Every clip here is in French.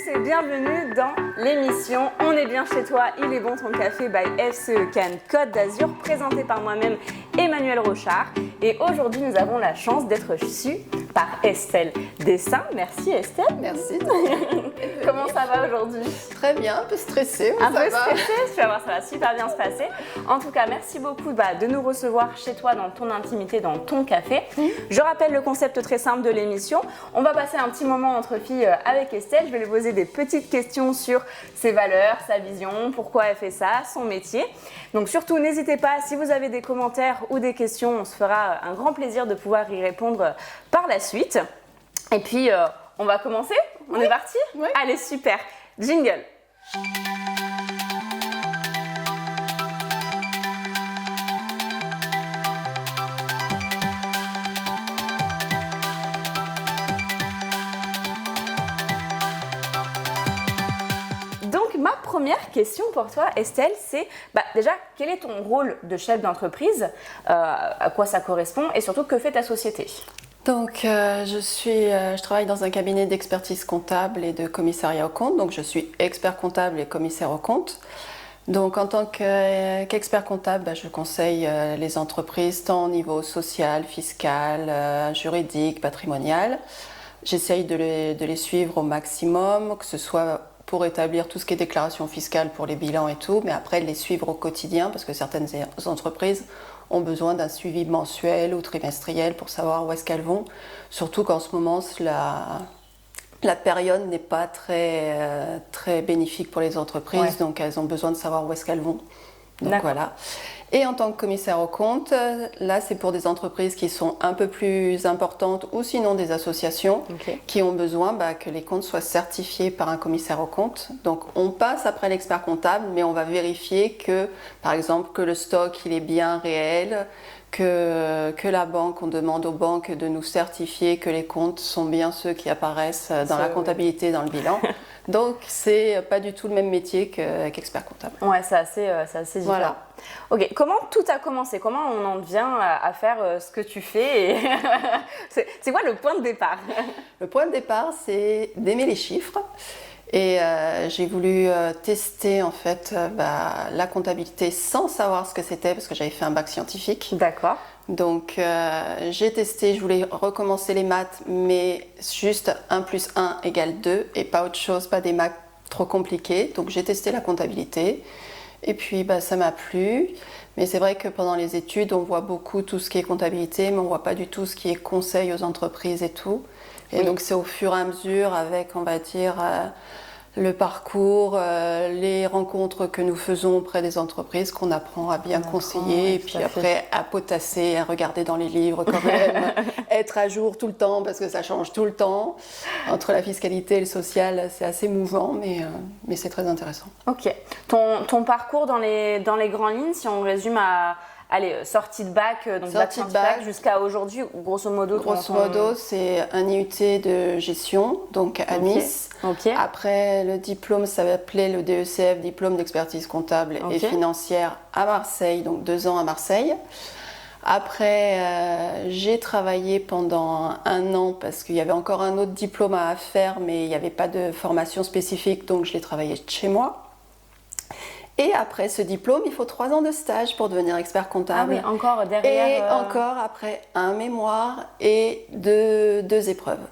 et bienvenue dans l'émission On est bien chez toi, il est bon ton café by FCE Cannes Côte d'Azur, présenté par moi-même Emmanuelle Rochard. Et aujourd'hui, nous avons la chance d'être reçus par Estelle Dessin. Merci Estelle. Merci. Comment ça va aujourd'hui? Très bien, un peu stressée. Un peu stressée, tu vas voir, ça va super bien se passer. En tout cas, merci beaucoup de nous recevoir chez toi, dans ton intimité, dans ton café. Je rappelle le concept très simple de l'émission. On va passer un petit moment entre filles avec Estelle. Je vais lui poser des petites questions sur ses valeurs, sa vision, pourquoi elle fait ça, son métier. Donc surtout, n'hésitez pas, si vous avez des commentaires ou des questions, on se fera un grand plaisir de pouvoir y répondre par la suite. Et puis, on va commencer? On est parti? Oui. Allez, super. Jingle. Donc, ma première question pour toi, Estelle, c'est déjà, quel est ton rôle de chef d'entreprise, à quoi ça correspond et surtout, que fait ta société? Donc, je travaille dans un cabinet d'expertise comptable et de commissariat aux comptes. Donc, je suis expert comptable et commissaire aux comptes. Donc, en tant qu'expert comptable, je conseille les entreprises tant au niveau social, fiscal, juridique, patrimonial. J'essaye de les suivre au maximum, que ce soit pour établir tout ce qui est déclaration fiscale pour les bilans et tout, mais après les suivre au quotidien parce que certaines entreprises ont besoin d'un suivi mensuel ou trimestriel pour savoir où est-ce qu'elles vont. Surtout qu'en ce moment, la période n'est pas très bénéfique pour les entreprises, ouais. Donc elles ont besoin de savoir où est-ce qu'elles vont. Donc voilà. Et en tant que commissaire aux comptes, là c'est pour des entreprises qui sont un peu plus importantes ou sinon des associations qui ont besoin que les comptes soient certifiés par un commissaire aux comptes. Donc on passe après l'expert comptable, mais on va vérifier que, par exemple, que le stock il est bien réel, que la banque, on demande aux banques de nous certifier que les comptes sont bien ceux qui apparaissent dans la comptabilité, dans le bilan. Donc, c'est pas du tout le même métier qu'expert comptable. Ouais, c'est assez différent. Voilà. Ok, comment tout a commencé? Comment on en vient à faire ce que tu fais c'est quoi le point de départ? Le point de départ, c'est d'aimer les chiffres. Et j'ai voulu tester en fait la comptabilité sans savoir ce que c'était parce que j'avais fait un bac scientifique. D'accord. Donc j'ai testé, je voulais recommencer les maths, mais juste 1 + 1 = 2 et pas autre chose, pas des maths trop compliquées. Donc j'ai testé la comptabilité et puis ça m'a plu. Mais c'est vrai que pendant les études, on voit beaucoup tout ce qui est comptabilité, mais on ne voit pas du tout ce qui est conseil aux entreprises et tout. Et donc c'est au fur et à mesure avec, on va dire, le parcours, les rencontres que nous faisons auprès des entreprises qu'on apprend à bien conseiller et puis après à potasser, à regarder dans les livres quand même, être à jour tout le temps parce que ça change tout le temps. Entre la fiscalité et le social, c'est assez mouvant, mais c'est très intéressant. Ok. Ton parcours dans les grandes lignes, si on résume à... Allez, sortie de bac, donc sortie de bac jusqu'à aujourd'hui, grosso modo. Grosso modo, c'est un IUT de gestion, donc à Nice. Après, le diplôme, ça s'appelait le DECF, diplôme d'expertise comptable et financière à Marseille, donc 2 ans à Marseille. Après, j'ai travaillé pendant 1 an parce qu'il y avait encore un autre diplôme à faire, mais il n'y avait pas de formation spécifique, donc je l'ai travaillé de chez moi. Et après ce diplôme, il faut 3 ans de stage pour devenir expert comptable. Ah oui, encore derrière. Et encore après un mémoire et 2 épreuves.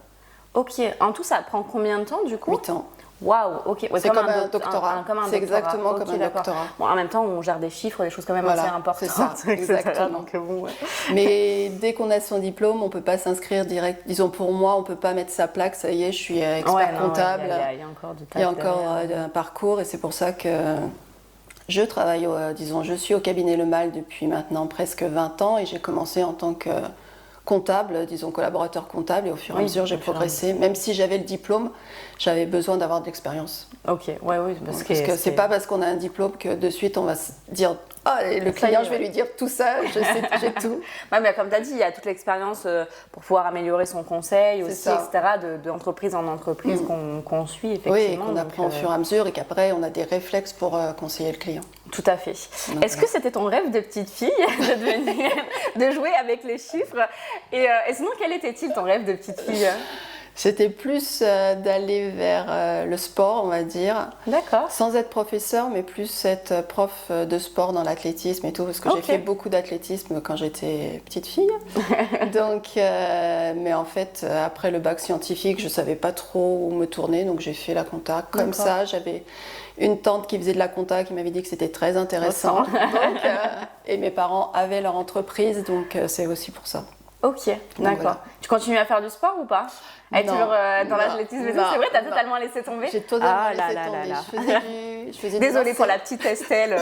Ok, en tout ça prend combien de temps du coup? 8 ans. Waouh, ok. Ouais, c'est comme un doctorat. C'est exactement comme un doctorat. Bon, en même temps, on gère des chiffres, des choses quand même assez importantes. C'est ça, exactement. Donc, bon, Mais dès qu'on a son diplôme, on ne peut pas s'inscrire direct. Disons pour moi, on ne peut pas mettre sa plaque, ça y est, je suis expert comptable. Il y a encore du Il y a encore un parcours et c'est pour ça que... Je travaille, je suis au cabinet Le Mal depuis maintenant presque 20 ans et j'ai commencé en tant que comptable, collaborateur comptable et au fur et à mesure j'ai progressé. Même si j'avais le diplôme, j'avais besoin d'avoir de l'expérience. Ok, oui. Parce que c'est pas parce qu'on a un diplôme que de suite on va se dire le client, je vais lui dire tout ça, j'ai tout. Ouais, mais comme tu as dit, il y a toute l'expérience pour pouvoir améliorer son conseil aussi, etc., d'entreprise en entreprise qu'on suit, effectivement. Oui, qu'on apprend au fur et à mesure et qu'après, on a des réflexes pour conseiller le client. Tout à fait. Est-ce que c'était ton rêve de petite fille de jouer avec les chiffres et sinon, quel était-il ton rêve de petite fille? C'était plus d'aller vers le sport, on va dire. D'accord. Sans être professeur, mais plus être prof de sport dans l'athlétisme et tout, parce que j'ai fait beaucoup d'athlétisme quand j'étais petite fille. Donc, mais en fait, après le bac scientifique, je savais pas trop où me tourner, donc j'ai fait la compta. Comme ça, j'avais une tante qui faisait de la compta qui m'avait dit que c'était très intéressant. Donc, et mes parents avaient leur entreprise, donc c'est aussi pour ça. Ok, d'accord. Voilà. Tu continues à faire du sport ou pas? Être toujours dans l'athlétisme et tout, c'est vrai, t'as totalement laissé tomber? J'ai totalement laissé tomber. Je faisais Désolée pour la petite Estelle.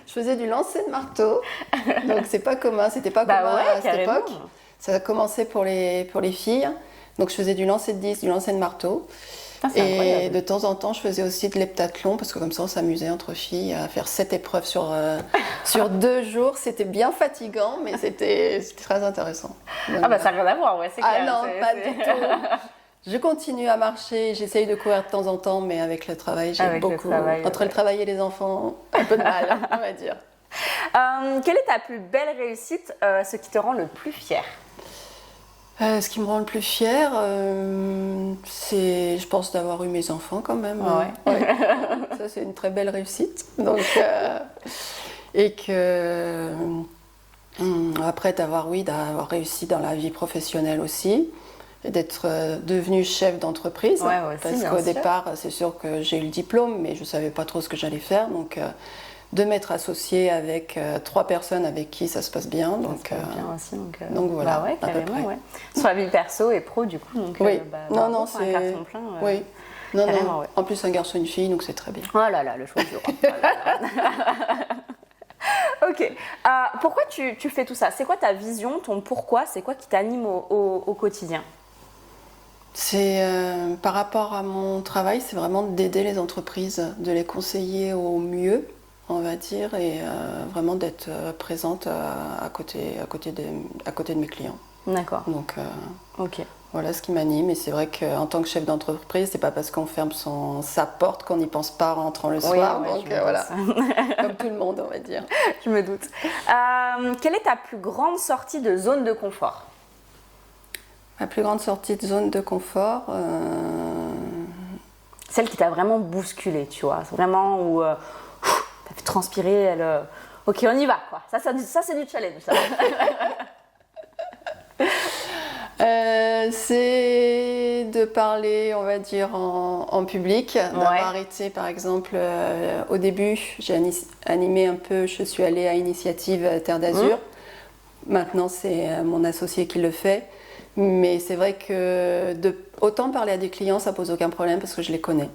Je faisais du lancer de marteau, donc c'est pas commun, c'était pas commun à cette époque. Ça a commencé pour les filles, donc je faisais du lancer de disque, du lancer de marteau. Et incroyable. De temps en temps, je faisais aussi de l'heptathlon, parce que comme ça, on s'amusait entre filles à faire 7 épreuves sur 2 jours. C'était bien fatigant, mais c'était très intéressant. Donc, ça n'a rien à voir, ouais, c'est clair. Ah non, pas du tout. Je continue à marcher, j'essaye de courir de temps en temps, mais avec le travail, j'ai beaucoup... Entre le travail et les enfants, un peu de mal, on va dire. Quelle est ta plus belle réussite, ce qui te rend le plus fière? Ce qui me rend le plus fière, c'est, je pense, d'avoir eu mes enfants quand même. Ouais. Ça, c'est une très belle réussite. Donc, et que après d'avoir réussi dans la vie professionnelle aussi, et d'être devenue chef d'entreprise. Parce qu'au départ, c'est sûr que j'ai eu le diplôme, mais je ne savais pas trop ce que j'allais faire. Donc, de m'être associée avec 3 personnes avec qui ça se passe bien. Donc, donc voilà, à peu près. Ouais. Sur la vie perso et pro, du coup. Donc, oui, non, c'est... un garçon plein. Oui, non. En plus, un garçon et une fille, donc c'est très bien. Oh là là, le choix du roi. Ok. Pourquoi tu fais tout ça? C'est quoi ta vision, ton pourquoi? C'est quoi qui t'anime au quotidien? C'est par rapport à mon travail, c'est vraiment d'aider les entreprises, de les conseiller au mieux, on va dire, et vraiment d'être présente à côté de mes clients. D'accord. Donc, voilà ce qui m'anime. Et c'est vrai qu'en tant que chef d'entreprise, c'est pas parce qu'on ferme sa porte qu'on n'y pense pas en rentrant le soir. Donc voilà, comme tout le monde, on va dire. Je me doute. Quelle est ta plus grande sortie de zone de confort? Ma plus grande sortie de zone de confort, celle qui t'a vraiment bousculé, tu vois. C'est vraiment où t'as fait transpirer. Ok, on y va, quoi. Ça c'est du challenge. Ça. C'est de parler, on va dire, en public, d'avoir été, par exemple, au début, j'ai animé un peu, je suis allée à Initiative Terre d'Azur. Maintenant, c'est mon associé qui le fait. Mais c'est vrai que autant parler à des clients, ça pose aucun problème parce que je les connais.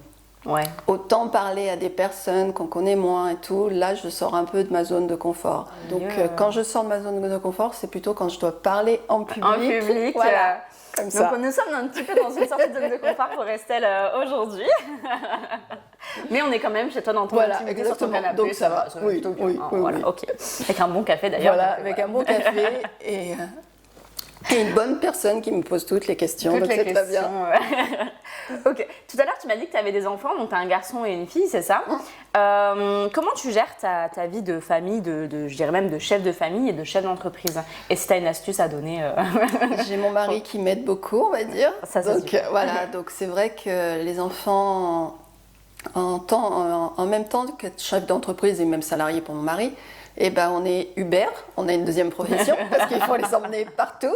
Autant parler à des personnes qu'on connaît moins et tout, là je sors un peu de ma zone de confort. Donc quand je sors de ma zone de confort, c'est plutôt quand je dois parler en public. En public, voilà, comme ça. Donc nous sommes un petit peu dans une sortie de zone de confort pour Estelle aujourd'hui. Mais on est quand même chez toi dans ton intimité, sur ton canapé. Donc ça va, oui. Ok. Avec un bon café d'ailleurs. Voilà, avec un bon café et une bonne personne qui me pose toutes les questions, donc c'est très bien. Ok. Tout à l'heure, tu m'as dit que tu avais des enfants, donc tu as un garçon et une fille, c'est ça? Comment tu gères ta vie de famille, je dirais même de chef de famille et de chef d'entreprise? Et si tu as une astuce à donner J'ai mon mari qui m'aide beaucoup, on va dire. Ça, donc voilà, donc c'est vrai que les enfants, en même temps qu'être chef d'entreprise et même salarié pour mon mari, eh ben on est Uber, on a une deuxième profession parce qu'il faut les emmener partout.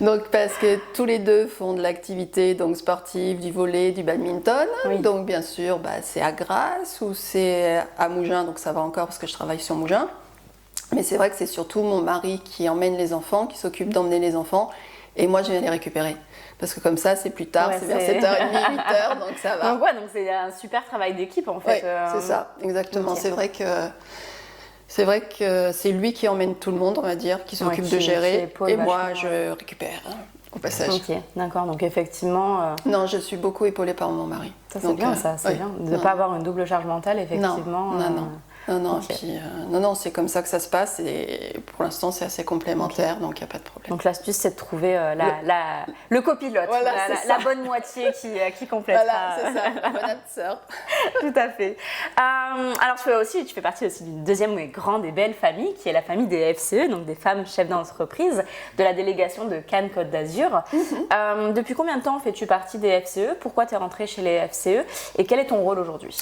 Donc parce que tous les deux font de l'activité donc sportive, du volley, du badminton. Donc bien sûr, c'est à Grasse ou c'est à Mougins, donc ça va encore parce que je travaille sur Mougins. Mais c'est vrai que c'est surtout mon mari qui emmène les enfants, qui s'occupe d'emmener les enfants, et moi je viens les récupérer. Parce que comme ça, c'est plus tard, c'est vers 7h30, 8h, donc ça va. Donc c'est un super travail d'équipe en fait. C'est ça, exactement. C'est vrai que c'est lui qui emmène tout le monde, on va dire, qui s'occupe de gérer, et moi je récupère au passage. Ok, d'accord, donc effectivement... Non, je suis beaucoup épaulée par mon mari. Ça c'est bien, ça, c'est bien. De ne pas avoir une double charge mentale, effectivement. Non. Non, Ok. puis, non, c'est comme ça que ça se passe et pour l'instant c'est assez complémentaire, donc il n'y a pas de problème. Donc l'astuce, c'est de trouver le copilote, Voilà, c'est ça. la bonne moitié qui complètera. Voilà, c'est ça, la bonne âme sœur. Tout à fait. Alors tu fais partie aussi d'une deuxième grande et belle famille, qui est la famille des FCE, donc des femmes chefs d'entreprise, de la délégation de Cannes Côte d'Azur. Depuis combien de temps fais-tu partie des FCE? Pourquoi tu es rentrée chez les FCE? Et quel est ton rôle aujourd'hui?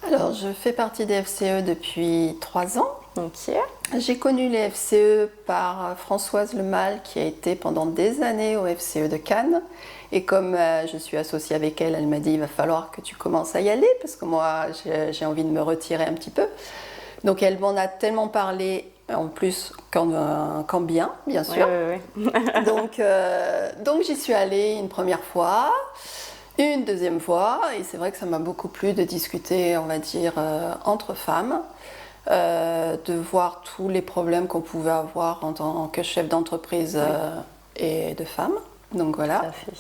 Alors, je fais partie des FCE depuis 3 ans. Ok. J'ai connu les FCE par Françoise Lemal, qui a été pendant des années au FCE de Cannes. Et comme je suis associée avec elle, elle m'a dit il va falloir que tu commences à y aller, parce que moi, j'ai envie de me retirer un petit peu. Donc, elle m'en a tellement parlé, en plus qu'en bien sûr. Oui. Donc j'y suis allée une première fois, une deuxième fois, et c'est vrai que ça m'a beaucoup plu de discuter, on va dire, entre femmes, de voir tous les problèmes qu'on pouvait avoir en tant que chef d'entreprise et de femmes. Donc voilà. Tout à fait.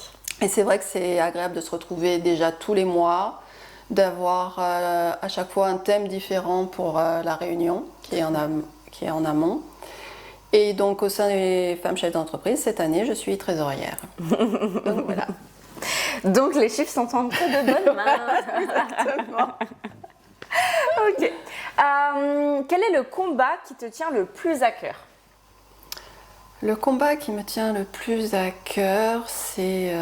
Et c'est vrai que c'est agréable de se retrouver déjà tous les mois, d'avoir à chaque fois un thème différent pour la réunion qui est en amont. Et donc au sein des femmes chefs d'entreprise, cette année, je suis trésorière. Donc voilà. Donc les chiffres sont entre de bonnes mains. Exactement. Ok. Quel est le combat qui te tient le plus à cœur? Le combat qui me tient le plus à cœur, c'est...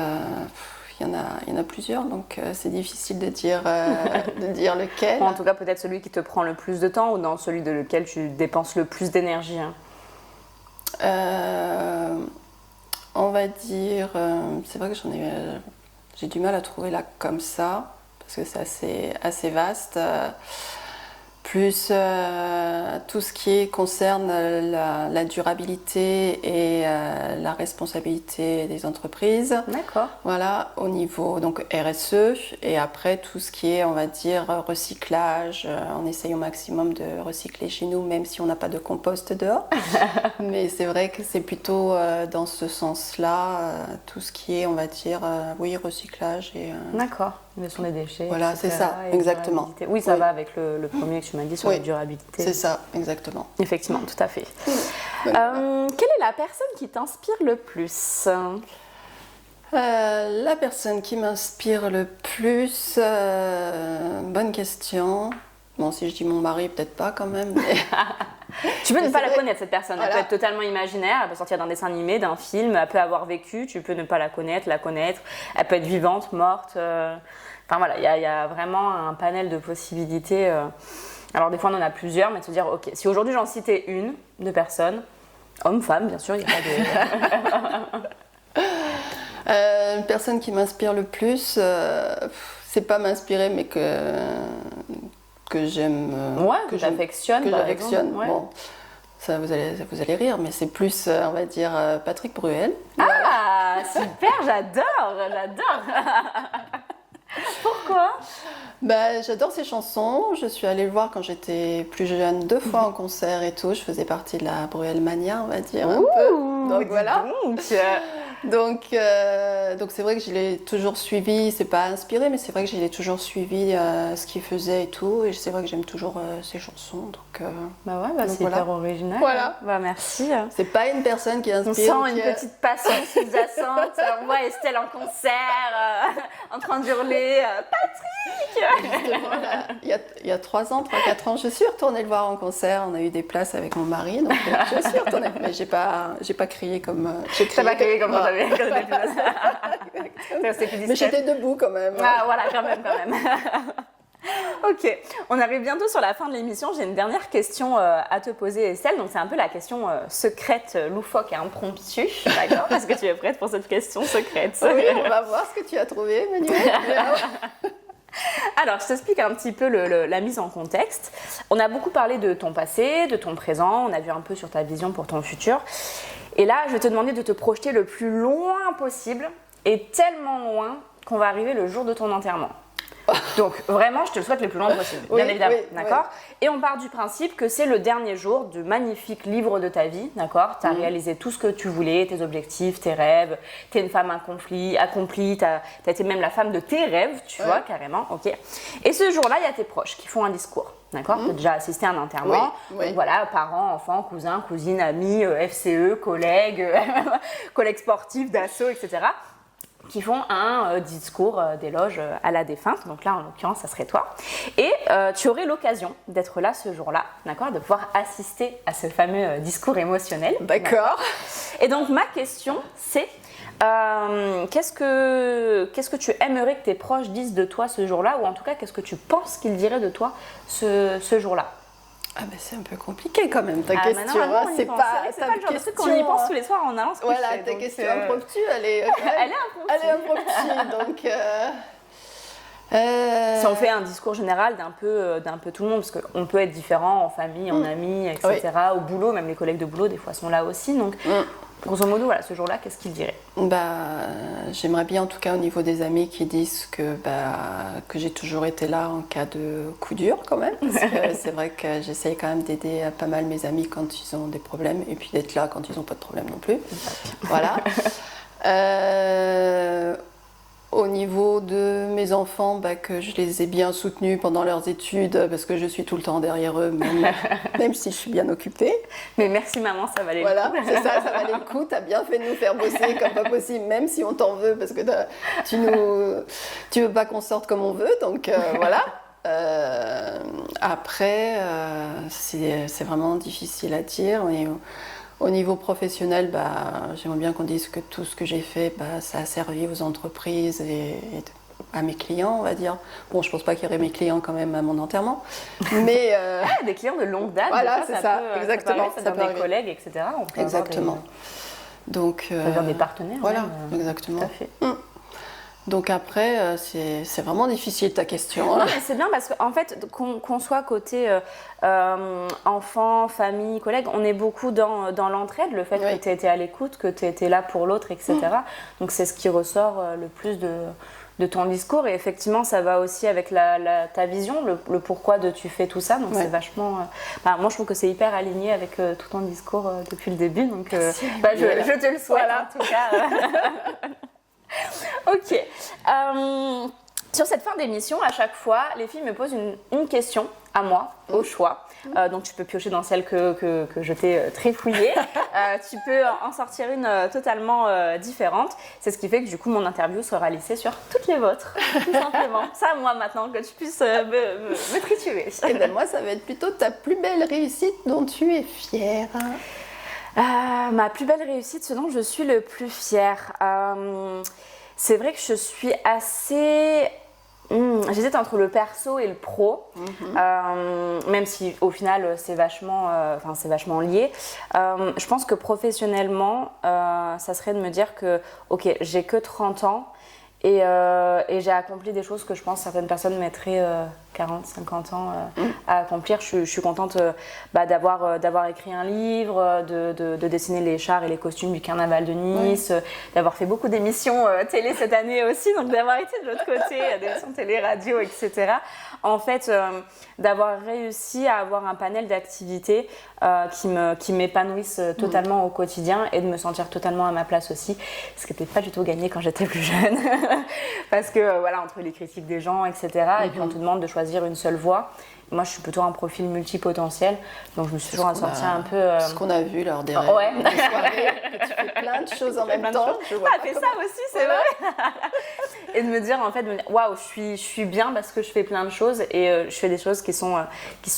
il y en a plusieurs, donc c'est difficile de dire lequel. En tout cas, peut-être celui qui te prend le plus de temps ou dans celui de lequel tu dépenses le plus d'énergie. On va dire... c'est vrai que j'ai du mal à trouver là comme ça, parce que c'est assez vaste. Plus tout ce qui concerne la durabilité et la responsabilité des entreprises. D'accord. Voilà, au niveau donc RSE, et après tout ce qui est, on va dire, recyclage. On essaye au maximum de recycler chez nous, même si on n'a pas de compost dehors. Mais c'est vrai que c'est plutôt dans ce sens-là, tout ce qui est, on va dire, oui, recyclage et... D'accord. Gestion des déchets. Voilà, etc. c'est ça, et exactement. durabilité. Oui, ça Oui. va avec le premier que tu m'as dit sur Oui, la durabilité. C'est ça, exactement. Effectivement, tout à fait. Quelle est la personne qui t'inspire le plus? La personne qui m'inspire le plus, bonne question. Bon, si je dis mon mari, peut-être pas quand même. Mais... Tu peux ne Mais pas c'est la vrai. connaître, cette personne. Elle Voilà. peut être totalement imaginaire, elle peut sortir d'un dessin animé, d'un film, elle peut avoir vécu, tu peux ne pas la connaître, elle peut être vivante, morte. Enfin voilà, il y a vraiment un panel de possibilités. Alors des fois on en a plusieurs, mais de se dire, ok, si aujourd'hui j'en citais une de personnes, homme, femme, bien sûr, il n'y a pas de... Une personne qui m'inspire le plus, c'est pas m'inspirer, mais que j'aime. Ouais, que que t'affectionnes, Que par j'affectionne. exemple, ouais. Bon, ça vous allez rire, mais c'est plus, on va dire, Patrick Bruel. Ah, super, j'adore. Pourquoi? Bah, j'adore ses chansons. Je suis allée le voir quand j'étais plus jeune, 2 fois en concert et tout. Je faisais partie de la Bruel Mania, on va dire, un peu. Donc dis voilà. donc. Donc c'est vrai que je l'ai toujours suivi, c'est pas inspiré, mais c'est vrai que je l'ai toujours suivi ce qu'il faisait et tout, et c'est vrai que j'aime toujours ses chansons. Donc, Bah ouais, donc c'est voilà. hyper original. Voilà. Bah merci. C'est pas une personne qui On inspire. sent une petite passion sous-jacente. On voit Estelle en concert, en train d'hurler Justement, là, il y a 3 ans, 3-4 ans, je suis retournée le voir en concert. On a eu des places avec mon mari, donc je suis retournée. Mais j'ai pas crié comme. J'ai T'as pas crié comme quand voilà. t'avais quand t'étais plus jeune. T'es restée plus Mais discrète. j'étais debout quand même. Ah voilà, quand même. Ok, on arrive bientôt sur la fin de l'émission. J'ai une dernière question à te poser, Estelle. Donc c'est un peu la question secrète, loufoque et impromptue. D'accord? Est-ce que tu es prête pour cette question secrète? Oui, on va voir ce que tu as trouvé, Manuel. Alors, je t'explique un petit peu la mise en contexte. On a beaucoup parlé de ton passé, de ton présent, on a vu un peu sur ta vision pour ton futur. Et là, je vais te demander de te projeter le plus loin possible, et tellement loin qu'on va arriver le jour de ton enterrement. Donc, vraiment, je te le souhaite le plus loin possible, bien Oui, évidemment, oui, d'accord? Et on part du principe que c'est le dernier jour du magnifique livre de ta vie, d'accord? Tu as réalisé tout ce que tu voulais, tes objectifs, tes rêves, tu es une femme accomplie, tu as été même la femme de tes rêves, tu vois, carrément, ok? Et ce jour-là, il y a tes proches qui font un discours. D'accord, tu as déjà assisté à un enterrement. Oui. Donc voilà, parents, enfants, cousins, cousines, amis, FCE, collègues, collègues sportifs, d'assaut, etc. qui font un discours d'éloge à la défunte. Donc là, en l'occurrence, ça serait toi. Et tu aurais l'occasion d'être là ce jour-là, d'accord, de pouvoir assister à ce fameux discours émotionnel. D'accord. Et donc, ma question, c'est qu'est-ce que tu aimerais que tes proches disent de toi ce jour-là, ou en tout cas, qu'est-ce que tu penses qu'ils diraient de toi ce jour-là? Ah ben c'est un peu compliqué quand même ta question. C'est pas le genre de truc qu'on y pense tous les soirs en allant se coucher. Voilà, ta question impromptue, elle est impromptue. Donc, si on fait un discours général d'un peu tout le monde, parce qu'on peut être différent en famille, en amis, etc. Au boulot, même les collègues de boulot des fois sont là aussi. Donc, grosso modo, voilà, ce jour-là, qu'est-ce qu'ils diraient? J'aimerais bien, en tout cas au niveau des amis, qui disent que j'ai toujours été là en cas de coup dur quand même. Parce que c'est vrai que j'essaye quand même d'aider pas mal mes amis quand ils ont des problèmes, et puis d'être là quand ils n'ont pas de problème non plus. Voilà. Au niveau de mes enfants, que je les ai bien soutenus pendant leurs études, parce que je suis tout le temps derrière eux, même si je suis bien occupée. Mais merci maman, ça valait le coup. Voilà, c'est ça valait le coup. Tu as bien fait de nous faire bosser comme pas possible, même si on t'en veut, parce que tu veux pas qu'on sorte comme on veut, donc voilà. Après, c'est vraiment difficile à dire. Au niveau professionnel, j'aimerais bien qu'on dise que tout ce que j'ai fait, ça a servi aux entreprises et à mes clients, on va dire. Bon, je pense pas qu'il y aurait mes clients quand même à mon enterrement, mais... des clients de longue date, voilà, c'est ça, exactement. Ça peut des collègues, etc. On peut exactement. Donc, on peut avoir des partenaires. Voilà, exactement. Tout à fait. Donc après, c'est vraiment difficile ta question. Non, mais c'est bien parce qu'en fait, qu'on soit côté enfant, famille, collègues, on est beaucoup dans l'entraide, le fait que tu étais à l'écoute, que tu étais là pour l'autre, etc. Donc c'est ce qui ressort le plus de ton discours. Et effectivement, ça va aussi avec ta vision, le pourquoi tu fais tout ça. Donc c'est vachement... moi, je trouve que c'est hyper aligné avec tout ton discours depuis le début. Donc je te le souhaite, en tout cas. Ok. Sur cette fin d'émission, à chaque fois, les filles me posent une question à moi, au choix. Donc tu peux piocher dans celle que je t'ai trifouillée. Tu peux en sortir une totalement différente. C'est ce qui fait que du coup, mon interview sera lissée sur toutes les vôtres, tout simplement. Ça, moi, maintenant, que tu puisses me triturer. Et ben moi, ça va être plutôt ta plus belle réussite dont tu es fière. Ma plus belle réussite, ce dont je suis le plus fière. C'est vrai que je suis assez... j'hésite entre le perso et le pro, même si au final c'est vachement lié. Je pense que professionnellement, ça serait de me dire que ok, j'ai que 30 ans et j'ai accompli des choses que je pense certaines personnes mettraient 40, 50 ans à accomplir. Je suis contente d'avoir écrit un livre, de dessiner les chars et les costumes du carnaval de Nice, d'avoir fait beaucoup d'émissions télé cette année aussi, donc d'avoir été de l'autre côté, d'émissions télé, radio, etc. En fait, d'avoir réussi à avoir un panel d'activités qui m'épanouissent totalement au quotidien et de me sentir totalement à ma place aussi, ce qui n'était pas du tout gagné quand j'étais plus jeune. Parce que voilà, entre les critiques des gens, etc. Et puis on te demande de choisir une seule voie. Moi, je suis plutôt un profil multipotentiel, donc je me suis toujours sortie un peu... Ce qu'on a vu lors des soirées, que tu fais plein de choses en même temps. Fait ça aussi, c'est vrai. Et de me dire, en fait, waouh, je suis bien parce que je fais plein de choses et je fais des choses qui sont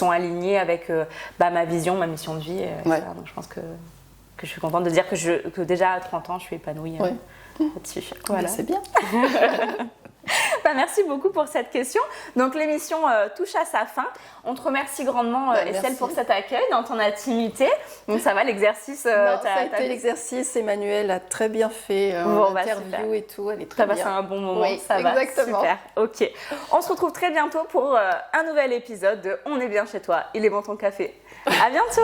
alignées avec ma vision, ma mission de vie. Donc je pense que je suis contente de dire que déjà à 30 ans, je suis épanouie là-dessus. Voilà. C'est bien. Merci beaucoup pour cette question. Donc l'émission touche à sa fin. On te remercie grandement Estelle pour cet accueil dans ton intimité. Donc ça va, l'exercice ça a été l'exercice, Emmanuel a très bien fait l'interview et tout, elle est très bien. Ça va, c'est un bon moment, ça exactement. Va, super. Ok. On se retrouve très bientôt pour un nouvel épisode de On est bien chez toi, il est bon ton café. À bientôt.